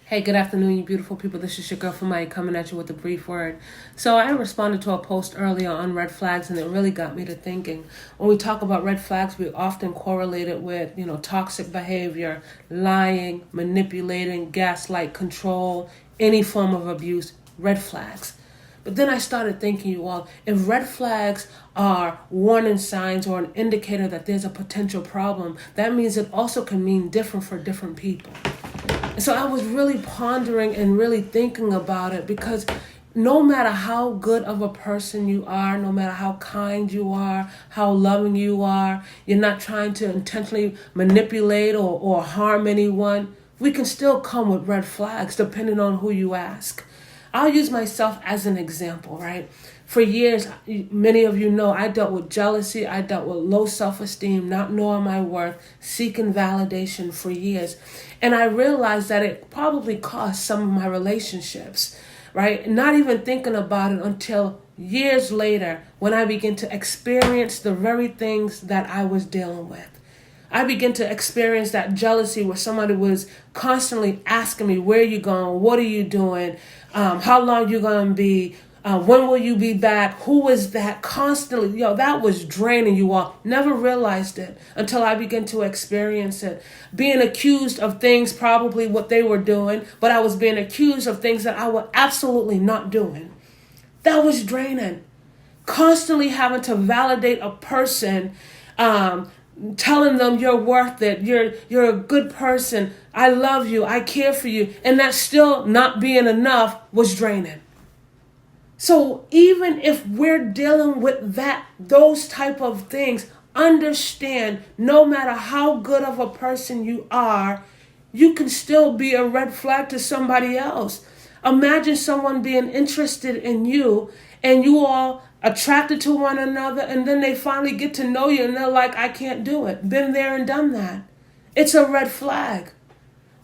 Hey, good afternoon, you beautiful people. This is your girl from Mike coming at you with a brief word. So I responded to a post earlier on red flags, and it really got me to thinking. When we talk about red flags, we often correlate it with, toxic behavior, lying, manipulating, gaslight, control, any form of abuse, red flags. But then I started thinking, you all, if red flags are warning signs or an indicator that there's a potential problem, that means it also can mean different for different people. So I was really pondering and really thinking about it, because no matter how good of a person you are, no matter how kind you are, how loving you are, you're not trying to intentionally manipulate or harm anyone, we can still come with red flags depending on who you ask. I'll use myself as an example, right? For years, many of you know, I dealt with jealousy. I dealt with low self-esteem, not knowing my worth, seeking validation for years. And I realized that it probably cost some of my relationships, right? Not even thinking about it until years later when I began to experience the very things that I was dealing with. I began to experience that jealousy where somebody was constantly asking me, where are you going? What are you doing? How long you going to be? When will you be back? Who was that? Constantly, that was draining, you all. Never realized it until I began to experience it. Being accused of things, probably what they were doing, but I was being accused of things that I was absolutely not doing. That was draining. Constantly having to validate a person, telling them you're worth it, you're a good person, I love you, I care for you, and that still not being enough was draining. So even if we're dealing with those type of things, understand no matter how good of a person you are, you can still be a red flag to somebody else. Imagine someone being interested in you and you all attracted to one another, and then they finally get to know you and they're like, I can't do it. Been there and done that. It's a red flag.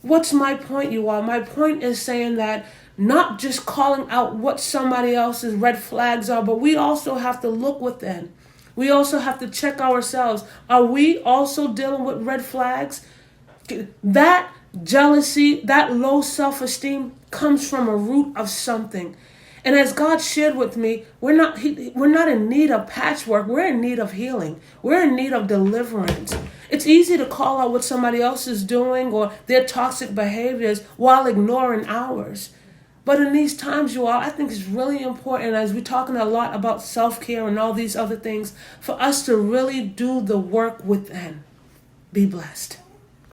What's my point, you all? My point is saying that not just calling out what somebody else's red flags are, but we also have to look within. We also have to check ourselves. Are we also dealing with red flags? That jealousy, that low self-esteem comes from a root of something. And as God shared with me, we're not in need of patchwork. We're in need of healing. We're in need of deliverance. It's easy to call out what somebody else is doing or their toxic behaviors while ignoring ours. But in these times, you all, I think it's really important, as we're talking a lot about self-care and all these other things, for us to really do the work within. Be blessed.